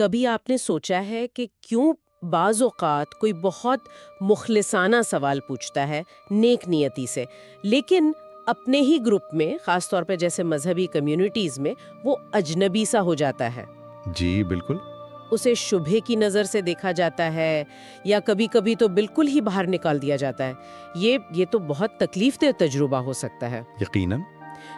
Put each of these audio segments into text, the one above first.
کبھی آپ نے سوچا ہے کہ کیوں بعض اوقات کوئی بہت مخلصانہ سوال پوچھتا ہے نیک نیتی سے، لیکن اپنے ہی گروپ میں، خاص طور پہ جیسے مذہبی کمیونٹیز میں، وہ اجنبی سا ہو جاتا ہے؟ جی بالکل. اسے شبہے کی نظر سے دیکھا جاتا ہے یا کبھی کبھی تو بالکل ہی باہر نکال دیا جاتا ہے. یہ تو بہت تکلیف دہ تجربہ ہو سکتا ہے. یقیناً.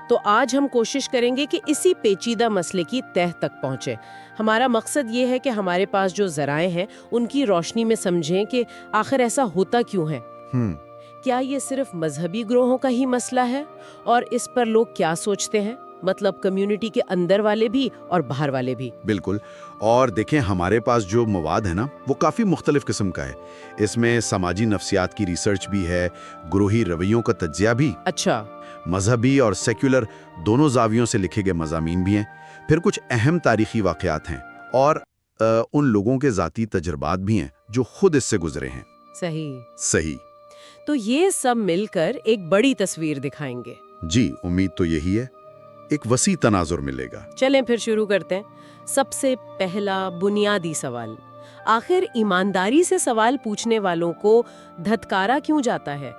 تو آج ہم کوشش کریں گے کہ اسی پیچیدہ مسئلے کی تہہ تک پہنچے. ہمارا مقصد یہ ہے کہ ہمارے پاس جو ذرائع ہیں ان کی روشنی میں سمجھیں کہ آخر ایسا ہوتا کیوں ہے. کیا یہ صرف مذہبی گروہوں کا ہی مسئلہ ہے اور اس پر لوگ کیا سوچتے ہیں، مطلب کمیونٹی کے اندر والے بھی اور باہر والے بھی؟ بالکل. اور دیکھیں ہمارے پاس جو مواد ہے نا وہ کافی مختلف قسم کا ہے. اس میں سماجی نفسیات کی ریسرچ بھی ہے، گروہی رویوں کا تجزیہ بھی، اچھا، مذہبی اور سیکولر دونوں زاویوں سے لکھے گئے مضامین بھی ہیں، پھر کچھ اہم تاریخی واقعات ہیں اور ان لوگوں کے ذاتی تجربات بھی ہیں جو خود اس سے گزرے ہیں. صحیح. تو یہ سب مل کر ایک بڑی تصویر دکھائیں گے. جی امید تو یہی ہے، ایک وسیع تناظر ملے گا. چلیں پھر شروع کرتے ہیں. سب سے پہلا بنیادی سوال، آخر ایمانداری سے سوال پوچھنے والوں کو دھتکارا کیوں جاتا ہے؟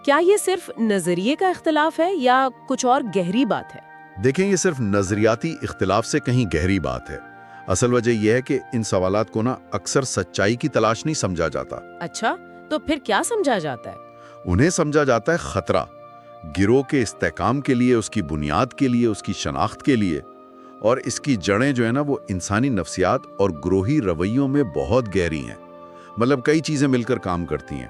کیا یہ صرف نظریے کا اختلاف ہے یا کچھ اور گہری بات ہے؟ دیکھیں یہ صرف نظریاتی اختلاف سے کہیں گہری بات ہے. اصل وجہ یہ ہے کہ ان سوالات کو اکثر سچائی کی تلاش نہیں سمجھا جاتا. اچھا، تو پھر کیا سمجھا جاتا ہے؟ انہیں سمجھا جاتا ہے خطرہ، گروہ کے استحکام کے لیے، اس کی بنیاد کے لیے، اس کی شناخت کے لیے. اور اس کی جڑیں جو ہے وہ انسانی نفسیات اور گروہی رویوں میں بہت گہری ہیں. مطلب کئی چیزیں مل کر کام کرتی ہیں.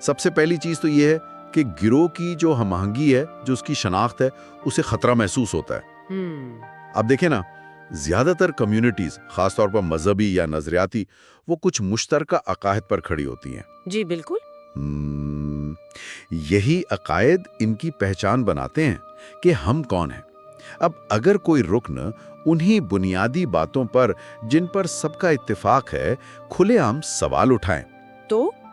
سب سے پہلی چیز تو یہ ہے کہ گروہ کی جو ہم آہنگی ہے، جو اس کی شناخت ہے، اسے خطرہ محسوس ہوتا ہے. اب دیکھیں نا، زیادہ تر کمیونٹیز، خاص طور پر مذہبی یا نظریاتی، وہ کچھ مشترکہ عقائد پر کھڑی ہوتی ہیں. جی بالکل. یہی عقائد ان کی پہچان بناتے ہیں کہ ہم کون ہیں. اب اگر کوئی رکن انہی بنیادی باتوں پر جن پر سب کا اتفاق ہے کھلے عام سوال اٹھائیں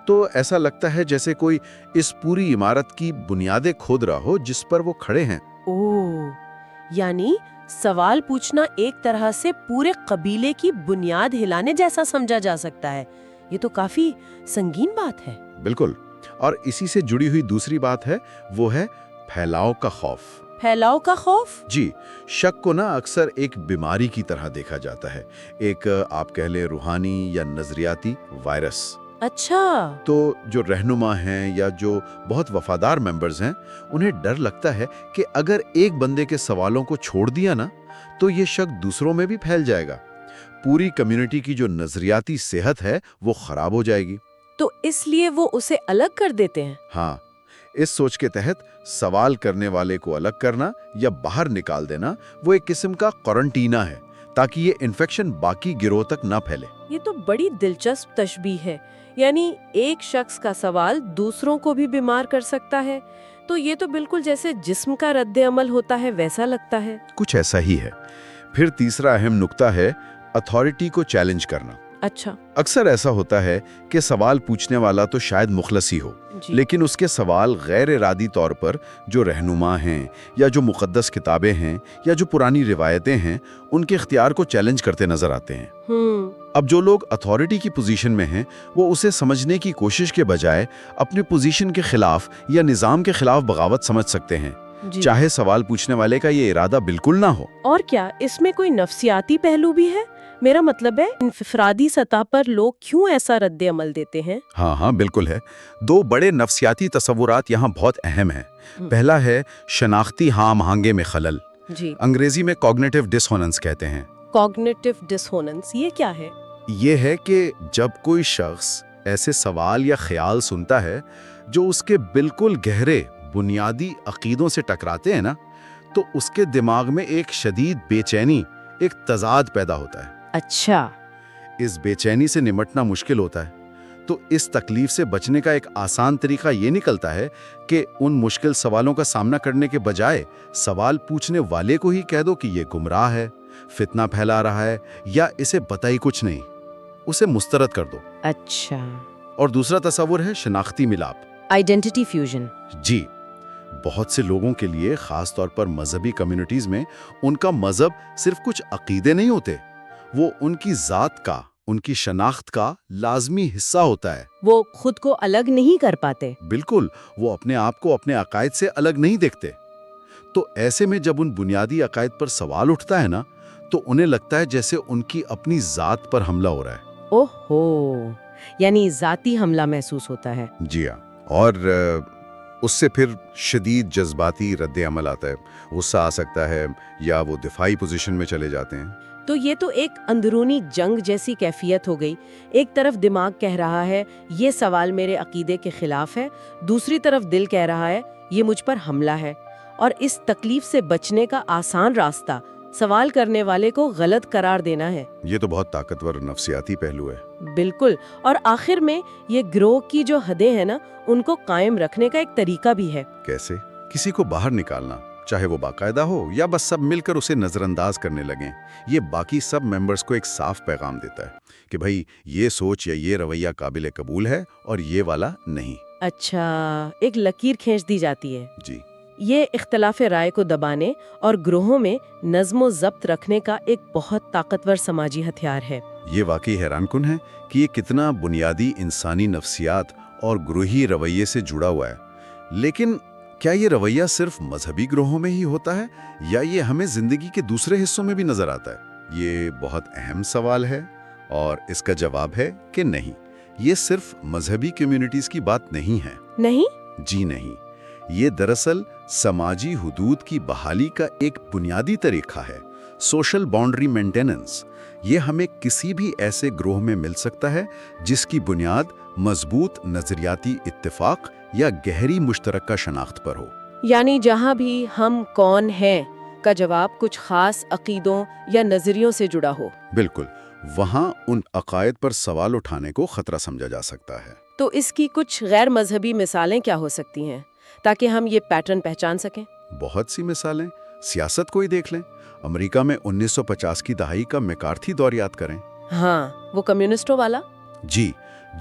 تو ایسا لگتا ہے جیسے کوئی اس پوری عمارت کی بنیادیں کھود رہا ہو جس پر وہ کھڑے ہیں. یعنی سوال پوچھنا ایک طرح سے پورے قبیلے کی بنیاد ہلانے جیسا سمجھا جا سکتا ہے. یہ تو کافی سنگین بات ہے. بالکل. اور اسی سے جڑی ہوئی دوسری بات ہے، وہ ہے پھیلاؤ کا خوف. پھیلاؤ کا خوف؟ جی. شک کو اکثر ایک بیماری کی طرح دیکھا جاتا ہے، ایک آپ کہہ لیں روحانی یا نظریاتی وائرس. اچھا. تو جو رہنما ہیں یا جو بہت وفادار ممبرز ہیں، انہیں ڈر لگتا ہے کہ اگر ایک بندے کے سوالوں کو چھوڑ دیا تو یہ شک دوسروں میں بھی پھیل جائے گا. پوری کمیونٹی کی جو نظریاتی صحت ہے وہ خراب ہو جائے گی. تو اس لیے وہ اسے الگ کر دیتے ہیں؟ ہاں، اس سوچ کے تحت سوال کرنے والے کو الگ کرنا یا باہر نکال دینا وہ ایک قسم کا قرنطینہ ہے، تاکہ یہ انفیکشن باقی گروہ تک نہ پھیلے. یہ تو بڑی دلچسپ تشبیہ ہے. یعنی ایک شخص کا سوال دوسروں کو بھی بیمار کر سکتا ہے. تو یہ تو بالکل جیسے جسم کا رد عمل ہوتا ہے ویسا لگتا ہے. کچھ ایسا ہی ہے. پھر تیسرا اہم نقطہ ہے اتھارٹی کو چیلنج کرنا. اچھا. اکثر ایسا ہوتا ہے کہ سوال پوچھنے والا تو شاید مخلص ہی ہو، لیکن اس کے سوال غیر ارادی طور پر جو رہنما ہیں یا جو مقدس کتابیں ہیں یا جو پرانی روایتیں ہیں ان کے اختیار کو چیلنج کرتے نظر آتے ہیں. اب جو لوگ اتھارٹی کی پوزیشن میں ہیں وہ اسے سمجھنے کی کوشش کے بجائے اپنے پوزیشن کے خلاف یا نظام کے خلاف بغاوت سمجھ سکتے ہیں، چاہے سوال پوچھنے والے کا یہ ارادہ بالکل نہ ہو. اور کیا اس میں کوئی نفسیاتی پہلو بھی ہے؟ میرا مطلب ہے انفرادی سطح پر لوگ کیوں ایسا رد عمل دیتے ہیں؟ ہاں بالکل ہے. دو بڑے نفسیاتی تصورات یہاں بہت اہم ہیں. پہلا ہے شناختی ہم آہنگی میں خلل. انگریزی میں کوگنیٹو ڈسہوننس کہتے ہیں. کوگنیٹو ڈسہوننس یہ کیا ہے؟ یہ ہے کہ جب کوئی شخص ایسے سوال یا خیال سنتا ہے جو اس کے بالکل گہرے بنیادی عقیدوں سے ٹکراتے ہیں تو اس کے دماغ میں ایک شدید بے چینی، ایک تضاد پیدا ہوتا ہے. اچھا. اس بے چینی سے نمٹنا مشکل ہوتا ہے. تو اس تکلیف سے بچنے کا ایک آسان طریقہ یہ نکلتا ہے کہ ان مشکل سوالوں کا سامنا کرنے کے بجائے سوال پوچھنے والے کو ہی کہہ دو کہ یہ گمراہ ہے، فتنہ پھیلا رہا ہے یا اسے پتہ ہی کچھ نہیں. اسے مسترد کر دو. اچھا. اور دوسرا تصور ہے شناختی ملاپ، آئیڈینٹی فیوژن. جی. بہت سے لوگوں کے لیے، خاص طور پر مذہبی کمیونٹیز میں، ان کا مذہب صرف کچھ عقیدے نہیں ہوتے، وہ ان کی ذات کا، ان کی شناخت کا لازمی حصہ ہوتا ہے۔ وہ خود کو الگ نہیں کر پاتے۔ بالکل، وہ اپنے آپ کو اپنے عقائد سے الگ نہیں دیکھتے۔ تو ایسے میں جب ان بنیادی عقائد پر سوال اٹھتا ہے نا، تو انہیں لگتا ہے جیسے ان کی اپنی ذات پر حملہ ہو رہا ہے۔ اوہو، یعنی ذاتی حملہ محسوس ہوتا ہے۔ جی ہاں، اور اس سے پھر شدید جذباتی رد عمل آتا ہے، غصہ آ سکتا ہے یا وہ دفاعی پوزیشن میں چلے جاتے ہیں۔ تو یہ تو ایک اندرونی جنگ جیسی کیفیت ہو گئی۔ ایک طرف دماغ کہہ رہا ہے یہ سوال میرے عقیدے کے خلاف ہے، دوسری طرف دل کہہ رہا ہے یہ مجھ پر حملہ ہے، اور اس تکلیف سے بچنے کا آسان راستہ سوال کرنے والے کو غلط قرار دینا ہے۔ یہ تو بہت طاقتور نفسیاتی پہلو ہے۔ بالکل، اور آخر میں یہ گروہ کی جو حدیں ہیں نا، ان کو قائم رکھنے کا ایک طریقہ بھی ہے۔ کیسے؟ کسی کو باہر نکالنا، چاہے وہ باقاعدہ ہو یا بس سب مل کر اسے نظر انداز کرنے لگیں۔ یہ باقی سب ممبرز کو ایک صاف پیغام دیتا ہے کہ بھائی یہ سوچ یا یہ رویہ قابل قبول ہے اور یہ والا نہیں۔ اچھا، ایک لکیر کھینچ دی جاتی ہے۔ جی، یہ اختلاف رائے کو دبانے اور گروہوں میں نظم و ضبط رکھنے کا ایک بہت طاقتور سماجی ہتھیار ہے۔ یہ واقعی حیران کن ہے کہ یہ کتنا بنیادی انسانی نفسیات اور گروہی رویے سے جڑا ہوا ہے۔ لیکن کیا یہ رویہ صرف مذہبی گروہوں میں ہی ہوتا ہے یا یہ ہمیں زندگی کے دوسرے حصوں میں بھی نظر آتا ہے؟ یہ بہت اہم سوال ہے، اور اس کا جواب ہے کہ نہیں، یہ صرف مذہبی کمیونٹیز کی بات نہیں ہے۔ نہیں؟ جی نہیں، یہ دراصل سماجی حدود کی بحالی کا ایک بنیادی طریقہ ہے، سوشل باؤنڈری مینٹیننس۔ یہ ہمیں کسی بھی ایسے گروہ میں مل سکتا ہے جس کی بنیاد مضبوط نظریاتی اتفاق یا گہری مشترکہ شناخت پر ہو۔ یعنی جہاں بھی ہم کون ہیں کا جواب کچھ خاص عقیدوں یا نظریوں سے جڑا ہو۔ بالکل، وہاں ان عقائد پر سوال اٹھانے کو خطرہ سمجھا جا سکتا ہے۔ تو اس کی کچھ غیر مذہبی مثالیں کیا ہو سکتی ہیں تاکہ ہم یہ پیٹرن پہچان سکیں؟ بہت سی مثالیں، سیاست کو ہی دیکھ لیں۔ امریکہ میں 1950 کی دہائی کا میکارتھی دور یاد کریں۔ ہاں، وہ کمیونسٹوں والا۔ جی،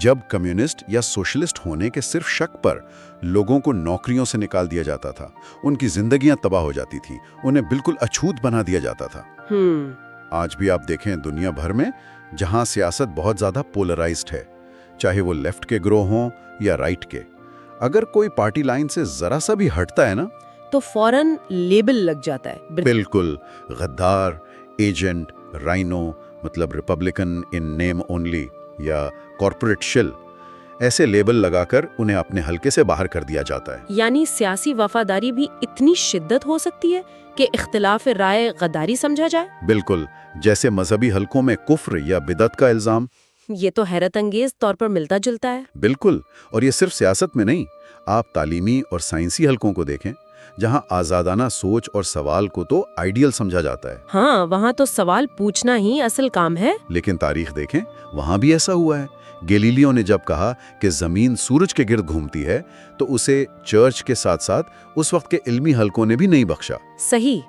جب کمیونسٹ یا سوشلسٹ ہونے کے صرف شک پر لوگوں کو نوکریوں سے نکال دیا جاتا تھا، ان کی زندگیاں تباہ ہو جاتی تھیں، انہیں بالکل اچھوت بنا دیا جاتا تھا۔ آج بھی آپ دیکھیں دنیا بھر میں جہاں سیاست بہت زیادہ پولرائزڈ ہے، چاہے وہ لیفٹ کے گروہ ہوں یا رائٹ کے، اگر کوئی پارٹی لائن سے ذرا سا بھی ہٹتا ہے نا تو فوراً لیبل لگ جاتا ہے۔ بالکل، غدار، ایجنٹ، رائنو مطلب ریپبلکن ان نیم اونلی، یا کارپوریٹ شل، ایسے لیبل لگا کر انہیں اپنے حلقے سے باہر کر دیا جاتا ہے۔ یعنی سیاسی وفاداری بھی اتنی شدت ہو سکتی ہے کہ اختلاف رائے غداری سمجھا جائے؟ بالکل، جیسے مذہبی حلقوں میں کفر یا بدعت کا الزام۔ یہ تو حیرت انگیز طور پر ملتا جلتا ہے۔ بالکل، اور یہ صرف سیاست میں نہیں، آپ تعلیمی اور سائنسی حلقوں کو دیکھیں، جہاں آزادانہ سوچ اور سوال کو تو آئیڈیل سمجھا جاتا ہے۔ ہاں، وہاں تو سوال پوچھنا ہی اصل کام ہے۔ لیکن تاریخ دیکھیں، وہاں بھی ایسا ہوا ہے۔ گیلیلیو نے جب کہا کہ زمین سورج کے گرد گھومتی ہے تو اسے چرچ کے ساتھ ساتھ اس وقت کے علمی حلقوں نے بھی نہیں بخشا۔ صحیح۔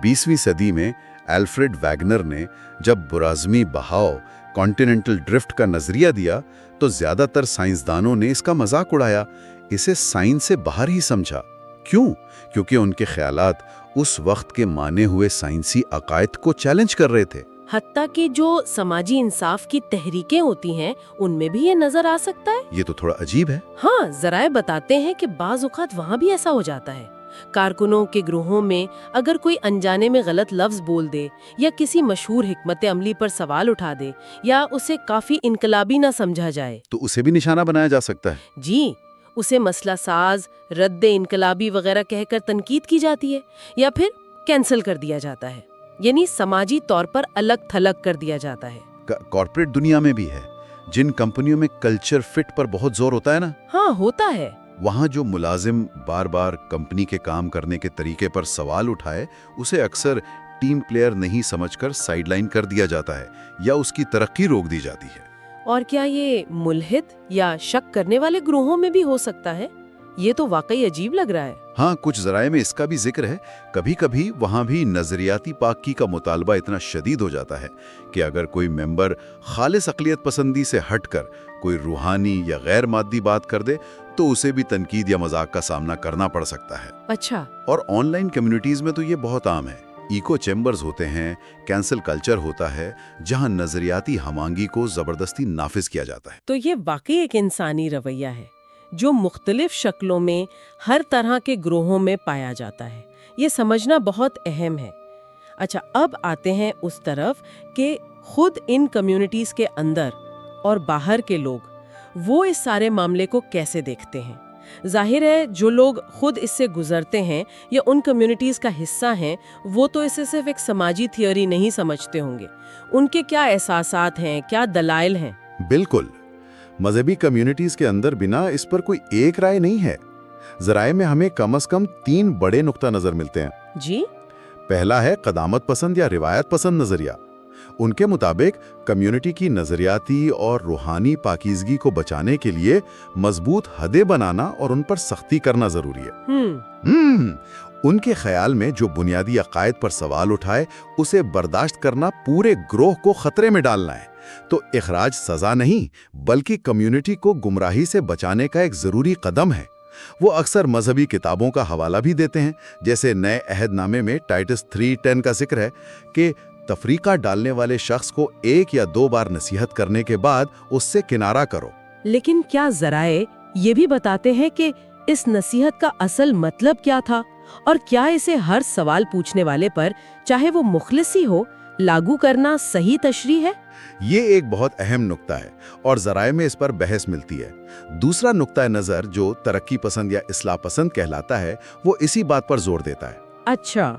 20ویں صدی میں الفریڈ ویگنر نے جب براعظمی بہاؤ، کانٹیننٹل ڈرفٹ کا نظریہ دیا تو زیادہ تر سائنسدانوں نے اس کا مذاق اڑایا، اسے سائنس سے باہر ہی سمجھا۔ کیوں؟ کیونکہ ان کے خیالات اس وقت کے مانے ہوئے سائنسی عقائد کو چیلنج کر رہے تھے۔ حتیٰ کہ جو سماجی انصاف کی تحریکیں ہوتی ہیں ان میں بھی یہ نظر آ سکتا ہے۔ یہ تو تھوڑا عجیب ہے۔ ہاں، ذرائع بتاتے ہیں کہ بعض اوقات وہاں بھی ایسا ہو جاتا ہے۔ کارکنوں کے گروہوں میں اگر کوئی انجانے میں غلط لفظ بول دے یا کسی مشہور حکمت عملی پر سوال اٹھا دے یا اسے کافی انقلابی نہ سمجھا جائے تو اسے بھی نشانہ بنایا جا سکتا ہے۔ جی، اسے مسئلہ ساز، رد انقلابی وغیرہ کہہ کر تنقید کی جاتی ہے یا پھر کینسل کر دیا جاتا ہے، یعنی سماجی طور پر الگ تھلگ کر دیا جاتا ہے۔ کارپوریٹ دنیا میں بھی ہے، جن کمپنیوں میں کلچر فٹ پر بہت زور ہوتا ہے نا، ہاں ہوتا ہے۔ وہاں جو ملازم بار بار کمپنی کے کام کرنے کے طریقے پر سوال اٹھائے، اسے اکثر ٹیم پلیئر نہیں سمجھ کر سائیڈ لائن کر دیا جاتا ہے یا اس کی ترقی روک دی جاتی ہے۔ اور کیا یہ ملحد یا شک کرنے والے گروہوں میں بھی ہو سکتا ہے؟ یہ تو واقعی عجیب لگ رہا ہے۔ ہاں، کچھ ذرائع میں اس کا بھی ذکر ہے۔ کبھی کبھی وہاں بھی نظریاتی پاکی کا مطالبہ اتنا شدید ہو جاتا ہے کہ اگر کوئی ممبر خالص اقلیت پسندی سے ہٹ کر کوئی روحانی یا غیر مادی بات کر دے تو اسے بھی تنقید یا مذاق کا سامنا کرنا پڑ سکتا ہے۔ اچھا۔ اور آن لائن کمیونٹیز میں تو یہ بہت عام ہے۔ ایکو چیمبرز ہوتے ہیں، کینسل کلچر ہوتا ہے، جہاں نظریاتی ہمانگی کو زبردستی نافذ کیا جاتا ہے۔ تو یہ واقعی ایک انسانی رویہ ہے جو مختلف شکلوں میں ہر طرح کے گروہوں میں پایا جاتا ہے۔ یہ سمجھنا بہت اہم ہے۔ اچھا، اب آتے ہیں اس طرف کہ خود ان کمیونٹیز کے اندر اور باہر کے لوگ وہ اس سارے معاملے کو کیسے دیکھتے ہیں۔ ظاہر ہے جو لوگ خود اس سے گزرتے ہیں یا ان کمیونٹیز کا حصہ ہیں، وہ تو اسے صرف ایک سماجی تھیوری نہیں سمجھتے ہوں گے۔ ان کے کیا احساسات ہیں، کیا دلائل ہیں؟ بالکل، مذہبی کمیونٹیز کے اندر بنا اس پر کوئی ایک رائے نہیں ہے۔ ذرائع میں ہمیں کم از کم 3 بڑے نقطہ نظر ملتے ہیں۔ جی؟ پہلا ہے قدامت پسند یا روایت پسند نظریہ۔ ان کے مطابق کمیونٹی کی نظریاتی اور روحانی پاکیزگی کو بچانے کے لیے مضبوط حدیں بنانا اور ان پر سختی کرنا ضروری ہے۔ ان کے خیال میں جو بنیادی عقائد پر سوال اٹھائے اسے برداشت کرنا پورے گروہ کو خطرے میں ڈالنا ہے۔ تو اخراج سزا نہیں بلکہ کمیونٹی کو گمراہی سے بچانے کا ایک ضروری قدم ہے۔ وہ اکثر مذہبی کتابوں کا حوالہ بھی دیتے ہیں، جیسے نئے عہد نامے میں ٹائٹس 3:10 کا ذکر ہے کہ تفریقہ ڈالنے والے شخص کو 1 یا 2 بار نصیحت کرنے کے بعد اس سے کنارہ کرو۔ لیکن کیا ذرائع یہ بھی بتاتے ہیں کہ اس نصیحت کا اصل مطلب کیا تھا، اور کیا اسے ہر سوال پوچھنے والے پر، چاہے وہ مخلص ہی ہو، لاگو کرنا صحیح تشریح ہے؟ یہ ایک بہت اہم نقطہ ہے اور ذرائع میں اس پر بحث ملتی ہے۔ دوسرا نقطہ نظر جو ترقی پسند یا اصلاح پسند کہلاتا ہے، وہ اسی بات پر زور دیتا ہے۔ اچھا۔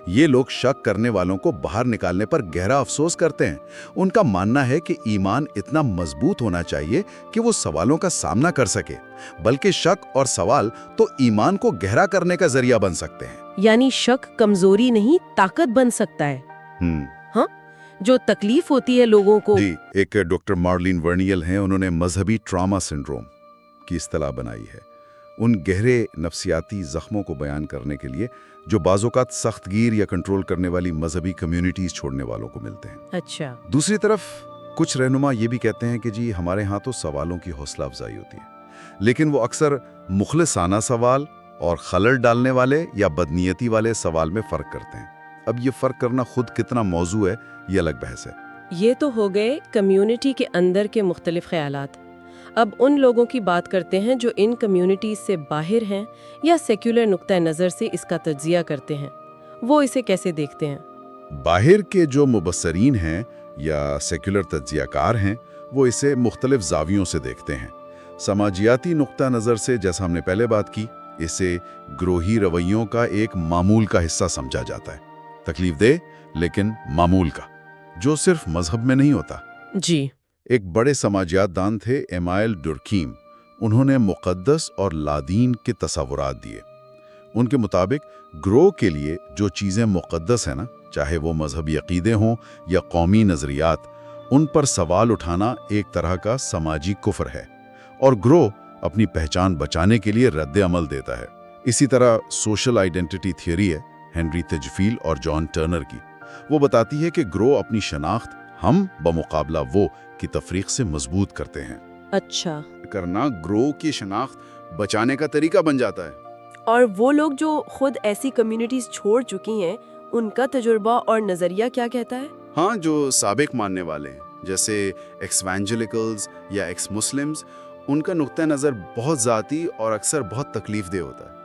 یہ لوگ شک کرنے والوں کو باہر نکالنے پر گہرا افسوس کرتے ہیں۔ ان کا ماننا ہے کہ ایمان اتنا مضبوط ہونا چاہیے کہ وہ سوالوں کا سامنا کر سکے، بلکہ شک اور سوال تو ایمان کو گہرا کرنے کا ذریعہ بن سکتے ہیں۔ یعنی شک کمزوری نہیں، طاقت بن سکتا ہے۔ ہاں، جو تکلیف ہوتی ہے لوگوں کو۔ جی، ایک ڈاکٹر مارلین ورنیل ہیں، انہوں نے مذہبی ٹراما سنڈروم کی اصطلاح بنائی ہے ان گہرے نفسیاتی زخموں کو بیان کرنے کے لیے جو بعض اوقات سخت گیر یا کنٹرول کرنے والی مذہبی کمیونٹیز چھوڑنے والوں کو ملتے ہیں۔ اچھا۔ دوسری طرف کچھ رہنما یہ بھی کہتے ہیں کہ جی ہمارے ہاں تو سوالوں کی حوصلہ افزائی ہوتی ہے، لیکن وہ اکثر مخلصانہ سوال اور خلل ڈالنے والے یا بدنیتی والے سوال میں فرق کرتے ہیں۔ اب یہ فرق کرنا خود کتنا موضوع ہے، یہ الگ بحث ہے۔ یہ تو ہو گئے کمیونٹی کے اندر کے مختلف خیالات۔ اب ان لوگوں کی بات کرتے ہیں جو ان کمیونٹیز سے باہر ہیں یا سیکولر نقطہ نظر سے اس کا تجزیہ کرتے ہیں۔ وہ اسے کیسے دیکھتے ہیں؟ باہر کے جو مبصرین ہیں یا سیکولر تجزیہ کار ہیں، وہ اسے مختلف زاویوں سے دیکھتے ہیں۔ سماجیاتی نقطہ نظر سے، جیسا ہم نے پہلے بات کی، اسے گروہی رویوں کا ایک معمول کا حصہ سمجھا جاتا ہے، تکلیف دہ لیکن معمول کا، جو صرف مذہب میں نہیں ہوتا۔ جی۔ ایک بڑے سماجیات دان تھے ایمائل ڈرکیم، انہوں نے مقدس اور لادین کے تصورات دیے۔ ان کے مطابق گروہ کے لیے جو چیزیں مقدس ہیں نا، چاہے وہ مذہبی عقیدے ہوں یا قومی نظریات، ان پر سوال اٹھانا ایک طرح کا سماجی کفر ہے، اور گروہ اپنی پہچان بچانے کے لیے رد عمل دیتا ہے۔ اسی طرح سوشل آئیڈینٹی تھیوری ہے ہنری تجفیل اور جان ٹرنر کی۔ وہ بتاتی ہے کہ گروہ اپنی شناخت ہم بمقابلہ وہ کی تفریق سے مضبوط کرتے ہیں۔ اچھا۔ کرنا گروہ کی شناخت بچانے کا طریقہ بن جاتا ہے۔ اور وہ لوگ جو خود ایسی کمیونٹیز چھوڑ چکی ہیں، ان کا تجربہ اور نظریہ کیا کہتا ہے؟ ہاں، جو سابق ماننے والے ہیں، جیسے ایکس ایونجیلکلز یا ایکس مسلمز، ان کا نقطہ نظر بہت ذاتی اور اکثر بہت تکلیف دہ ہوتا ہے۔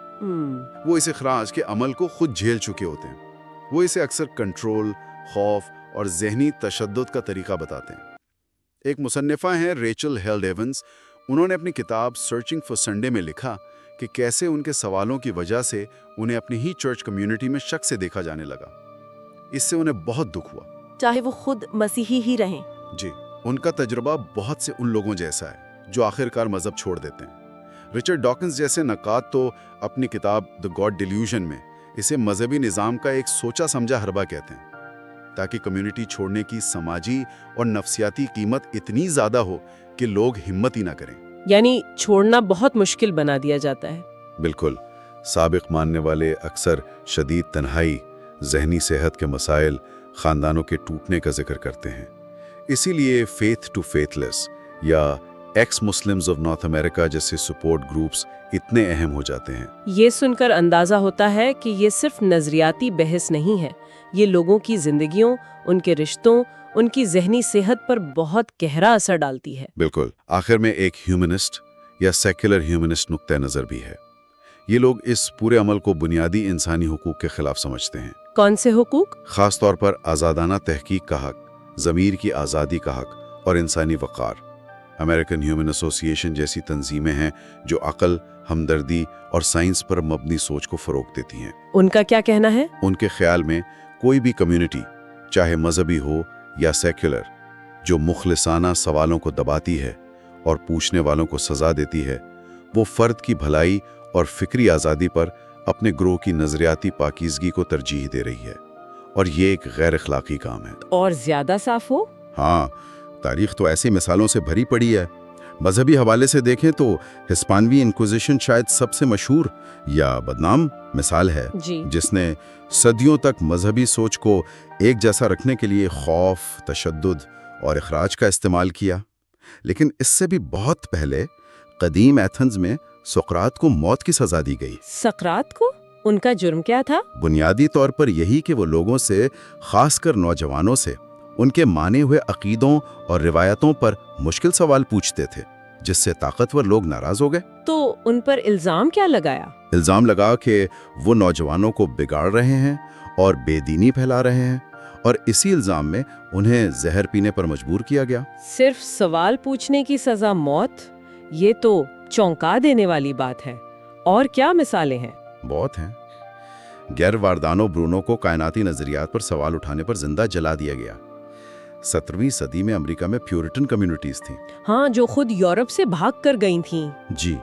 وہ اس اخراج کے عمل کو خود جھیل چکے ہوتے ہیں۔ وہ اسے اکثر کنٹرول، خوف اور ذہنی تشدد کا طریقہ بتاتے ہیں۔ ایک مصنفہ ہیں ریچل ہیل ڈیونز، انہوں نے اپنی کتاب سرچنگ فار سنڈے میں لکھا کہ کیسے ان کے سوالوں کی وجہ سے انہیں اپنی ہی چرچ کمیونٹی میں شک سے دیکھا جانے لگا۔ اس سے انہیں بہت دکھ ہوا، چاہے وہ خود مسیحی ہی رہیں۔ جی، ان کا تجربہ بہت سے ان لوگوں جیسا ہے جو آخرکار مذہب چھوڑ دیتے ہیں۔ رچرڈ ڈاکنز جیسے نقاد تو اپنی کتاب دی گاڈ ڈیلیوژن میں اسے مذہبی نظام کا ایک سوچا سمجھا حربہ کہتے ہیں، تاکہ کمیونٹی چھوڑنے کی سماجی اور نفسیاتی قیمت اتنی زیادہ ہو کہ لوگ ہمت ہی نہ کریں۔ یعنی چھوڑنا بہت مشکل بنا دیا جاتا ہے۔ بالکل۔ سابق ماننے والے اکثر شدید تنہائی، ذہنی صحت کے مسائل، خاندانوں کے ٹوٹنے کا ذکر کرتے ہیں۔ اسی لیے فیتھ ٹو فیتھ لیس یا ایکس مسلمز آف نارتھ امریکہ جیسے سپورٹ گروپس اتنے اہم ہو جاتے ہیں۔ یہ سن کر اندازہ ہوتا ہے کہ یہ صرف نظریاتی بحث نہیں ہے، یہ لوگوں کی زندگیوں، ان کے رشتوں، ان کی ذہنی صحت پر بہت گہرا اثر ڈالتی ہے۔ بالکل۔ آخر میں ایک ہیومنسٹ یا سیکولر ہیومنسٹ نقطہ نظر بھی ہے۔ یہ لوگ اس پورے عمل کو بنیادی انسانی حقوق کے خلاف سمجھتے ہیں۔ کون سے حقوق؟ خاص طور پر آزادانہ تحقیق کا حق، ضمیر کی آزادی کا حق اور انسانی وقار۔ امریکن ہیومن ایسوسی ایشن جیسی تنظیمیں ہیں جو عقل، ہمدردی اور سائنس پر مبنی سوچ کو فروغ دیتی ہیں۔ ان کا کیا کہنا ہے؟ ان کے خیال میں کوئی بھی کمیونٹی، چاہے مذہبی ہو یا سیکولر، جو مخلصانہ سوالوں کو دباتی ہے اور پوچھنے والوں کو سزا دیتی ہے، وہ فرد کی بھلائی اور فکری آزادی پر اپنے گروہ کی نظریاتی پاکیزگی کو ترجیح دے رہی ہے، اور یہ ایک غیر اخلاقی کام ہے۔ اور زیادہ صاف ہو؟ ہاں، تاریخ تو ایسی مثالوں سے بھری پڑی ہے۔ مذہبی حوالے سے دیکھیں تو ہسپانوی انکوزیشن شاید سب سے مشہور یا بدنام مثال ہے، جی، جس نے صدیوں تک مذہبی سوچ کو ایک جیسا رکھنے کے لیے خوف، تشدد اور اخراج کا استعمال کیا۔ لیکن اس سے بھی بہت پہلے قدیم ایتھنز میں سقراط کو موت کی سزا دی گئی۔ سقراط کو؟ ان کا جرم کیا تھا؟ بنیادی طور پر یہی کہ وہ لوگوں سے، خاص کر نوجوانوں سے، ان کے مانے ہوئے عقیدوں اور روایتوں پر مشکل سوال پوچھتے تھے، جس سے طاقتور لوگ ناراض ہو گئے۔ تو ان پر الزام کیا لگایا؟ الزام لگا کہ وہ نوجوانوں کو بگاڑ رہے ہیں اور بے دینی پھیلا رہے ہیں، اور اسی الزام میں انہیں زہر پینے پر مجبور کیا گیا۔ صرف سوال پوچھنے کی سزا موت؟ یہ تو چونکا دینے والی بات ہے۔ اور کیا مثالیں ہیں؟ بہت ہیں۔ غیر واردانو برونو کو کائناتی نظریات پر سوال اٹھانے پر زندہ جلا دیا گیا۔ 17ویں صدی میں امریکہ میں پیورٹن کمیونٹیز تھیں۔ ہاں، جو خود یورپ سے بھاگ کر گئی تھیں۔ جی،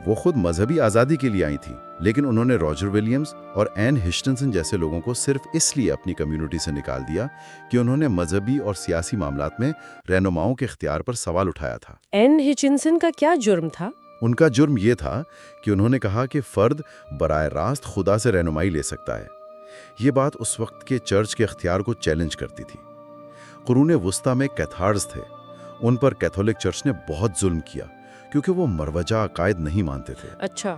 وہ خود مذہبی آزادی کے لیے آئی تھیں، لیکن انہوں نے راجر ولیمز اور این ہچنسن جیسے لوگوں کو صرف اس لیے اپنی کمیونٹی سے نکال دیا کہ انہوں نے مذہبی اور سیاسی معاملات میں رہنماؤں کے اختیار پر سوال اٹھایا تھا۔ این ہچنسن کا کیا جرم تھا؟ ان کا جرم یہ تھا کہ انہوں نے کہا کہ فرد براہ راست خدا سے رہنمائی لے سکتا ہے۔ یہ بات اس وقت کے چرچ کے اختیار کو چیلنج کرتی تھی۔ قرون وسطیٰ میں کیتھارز تھے، ان پر کیتھولک چرچ نے بہت ظلم کیا کیونکہ وہ مروجہ عقائد نہیں مانتے تھے۔ اچھا۔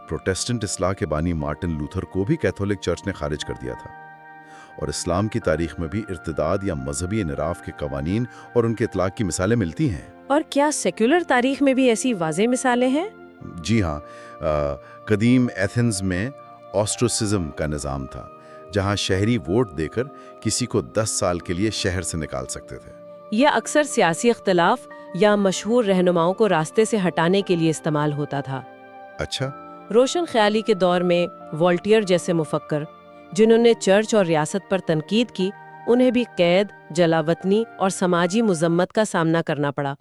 پروٹیسٹنٹ اصلاح کے بانی مارٹن لوتھر کو بھی کیتھولک چرچ نے خارج کر دیا تھا، اور اسلام کی تاریخ میں بھی ارتداد یا مذہبی انحراف کے قوانین اور ان کے اطلاق کی مثالیں ملتی ہیں۔ اور کیا سیکولر تاریخ میں بھی ایسی واضح مثالیں ہیں؟ جی ہاں، قدیم ایتھنز میں آسٹروسزم کا نظام تھا، جہاں شہری ووٹ دے کر کسی کو 10 سال کے لیے شہر سے نکال سکتے تھے۔ یہ اکثر سیاسی اختلاف یا مشہور رہنماؤں کو راستے سے ہٹانے کے لیے استعمال ہوتا تھا۔ اچھا۔ روشن خیالی کے دور میں والٹیئر جیسے مفکر، جنہوں نے چرچ اور ریاست پر تنقید کی، انہیں بھی قید، جلاوطنی اور سماجی مذمت کا سامنا کرنا پڑا۔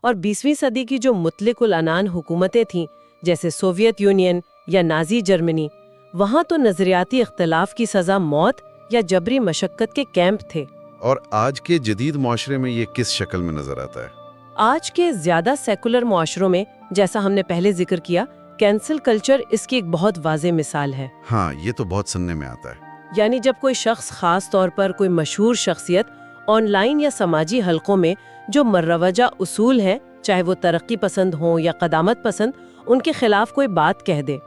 اور 20ویں صدی کی جو مطلق العنان حکومتیں تھیں، جیسے سوویت یونین یا نازی جرمنی، وہاں تو نظریاتی اختلاف کی سزا موت یا جبری مشقت کے کیمپ تھے۔ اور آج کے جدید معاشرے میں یہ کس شکل میں نظر آتا ہے؟ آج کے زیادہ سیکولر معاشروں میں، جیسا ہم نے پہلے ذکر کیا، کینسل کلچر اس کی ایک بہت واضح مثال ہے۔ ہاں، یہ تو بہت سننے میں آتا ہے۔ یعنی جب کوئی شخص، خاص طور پر کوئی مشہور شخصیت، آن لائن یا سماجی حلقوں میں جو مروجہ اصول ہیں، چاہے وہ ترقی پسند ہوں یا قدامت پسند، ان کے خلاف کوئی بات کہہ دے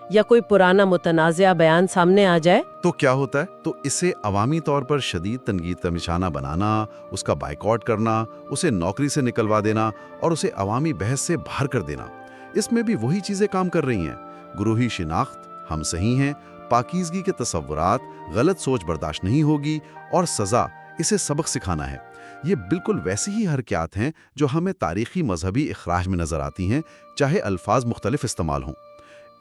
یا کوئی پرانا متنازعہ بیان سامنے آ جائے، تو کیا ہوتا ہے؟ تو اسے عوامی طور پر شدید تنقید کا نشانہ بنانا، اس کا بائیکاٹ کرنا، اسے نوکری سے نکلوا دینا اور اسے عوامی بحث سے باہر کر دینا۔ اس میں بھی وہی چیزیں کام کر رہی ہیں: گروہی شناخت، ہم صحیح ہیں، پاکیزگی کے تصورات، غلط سوچ برداشت نہیں ہوگی، اور سزا، اسے سبق سکھانا ہے۔ یہ بالکل ویسی ہی حرکات ہیں جو ہمیں تاریخی مذہبی اخراج میں نظر آتی ہیں، چاہے الفاظ مختلف استعمال ہوں۔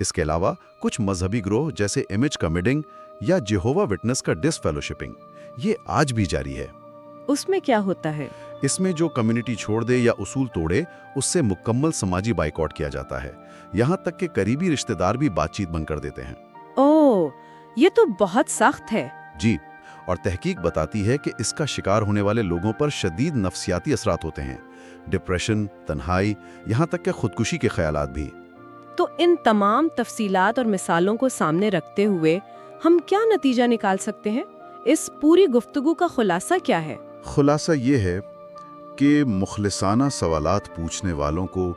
اس کے علاوہ کچھ مذہبی گروہ جیسے امیج کمیڈنگ یا جیہووا وٹنس کا ڈس فیلوشپنگ، یہ آج بھی جاری ہے۔ اس میں کیا ہوتا ہے؟ اس میں جو کمیونٹی چھوڑ دے یا اصول توڑے، اس سے مکمل سماجی بائیکاٹ کیا جاتا ہے، یہاں تک کہ قریبی رشتہ دار بھی بات چیت بند کر دیتے ہیں۔ اوہ، یہ تو بہت سخت ہے۔ جی، اور تحقیق بتاتی ہے کہ اس کا شکار ہونے والے لوگوں پر شدید نفسیاتی اثرات ہوتے ہیں: ڈپریشن، تنہائی، یہاں تک کہ خودکشی کے خیالات بھی۔ تو ان تمام تفصیلات اور مثالوں کو سامنے رکھتے ہوئے ہم کیا نتیجہ نکال سکتے ہیں؟ اس پوری گفتگو کا خلاصہ کیا ہے؟ خلاصہ یہ ہے کہ مخلصانہ سوالات پوچھنے والوں کو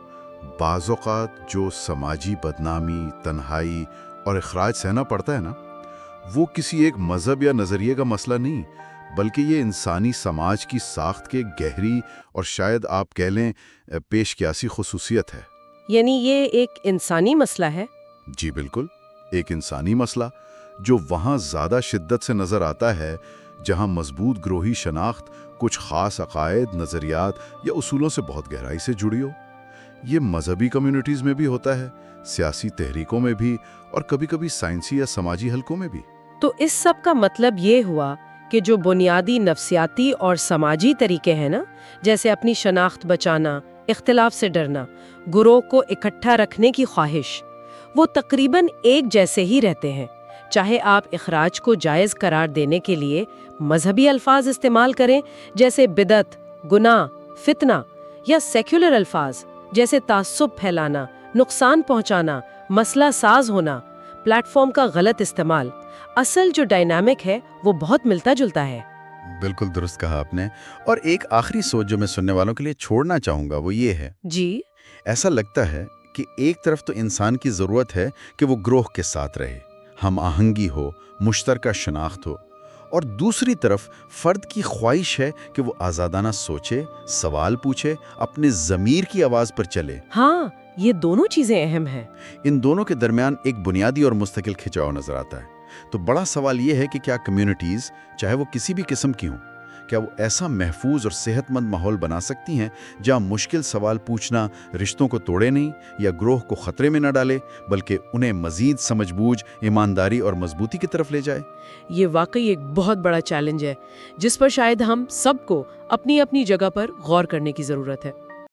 بعض اوقات جو سماجی بدنامی، تنہائی اور اخراج سہنا پڑتا ہے نا، وہ کسی ایک مذہب یا نظریے کا مسئلہ نہیں، بلکہ یہ انسانی سماج کی ساخت کے گہری اور شاید آپ کہہ لیں پیش قیاسی خصوصیت ہے۔ یعنی یہ ایک انسانی مسئلہ ہے؟ جی بالکل، ایک انسانی مسئلہ جو وہاں زیادہ شدت سے نظر آتا ہے جہاں مضبوط گروہی شناخت کچھ خاص عقائد، نظریات یا اصولوں سے بہت گہرائی سے جڑی ہو۔ یہ مذہبی کمیونٹیز میں بھی ہوتا ہے، سیاسی تحریکوں میں بھی، اور کبھی کبھی سائنسی یا سماجی حلقوں میں بھی۔ تو اس سب کا مطلب یہ ہوا کہ جو بنیادی نفسیاتی اور سماجی طریقے ہیں نا، جیسے اپنی شناخت بچانا، اختلاف سے ڈرنا، گروہ کو اکٹھا رکھنے کی خواہش، وہ تقریباً ایک جیسے ہی رہتے ہیں، چاہے آپ اخراج کو جائز قرار دینے کے لیے مذہبی الفاظ استعمال کریں جیسے بدعت، گناہ، فتنہ، یا سیکولر الفاظ جیسے تعصب پھیلانا، نقصان پہنچانا، مسئلہ ساز ہونا، پلیٹ فارم کا غلط استعمال۔ اصل جو ڈائنامک ہے وہ بہت ملتا جلتا ہے۔ بالکل درست کہا آپ نے۔ اور ایک آخری سوچ جو میں سننے والوں کے لیے چھوڑنا چاہوں گا وہ یہ ہے، جی، ایسا لگتا ہے کہ ایک طرف تو انسان کی ضرورت ہے کہ وہ گروہ کے ساتھ رہے، ہم آہنگی ہو، مشترکہ شناخت ہو، اور دوسری طرف فرد کی خواہش ہے کہ وہ آزادانہ سوچے، سوال پوچھے، اپنے ضمیر کی آواز پر چلے۔ ہاں، یہ دونوں چیزیں اہم ہیں۔ ان دونوں کے درمیان ایک بنیادی اور مستقل کھچاؤ نظر آتا ہے۔ تو بڑا سوال یہ ہے کہ کیا کمیونٹیز، چاہے وہ کسی بھی قسم کی ہوں، کیا وہ ایسا محفوظ اور صحت مند ماحول بنا سکتی ہیں جہاں مشکل سوال پوچھنا رشتوں کو توڑے نہیں یا گروہ کو خطرے میں نہ ڈالے، بلکہ انہیں مزید سمجھ بوجھ، ایمانداری اور مضبوطی کی طرف لے جائے؟ یہ واقعی ایک بہت بڑا چیلنج ہے جس پر شاید ہم سب کو اپنی اپنی جگہ پر غور کرنے کی ضرورت ہے۔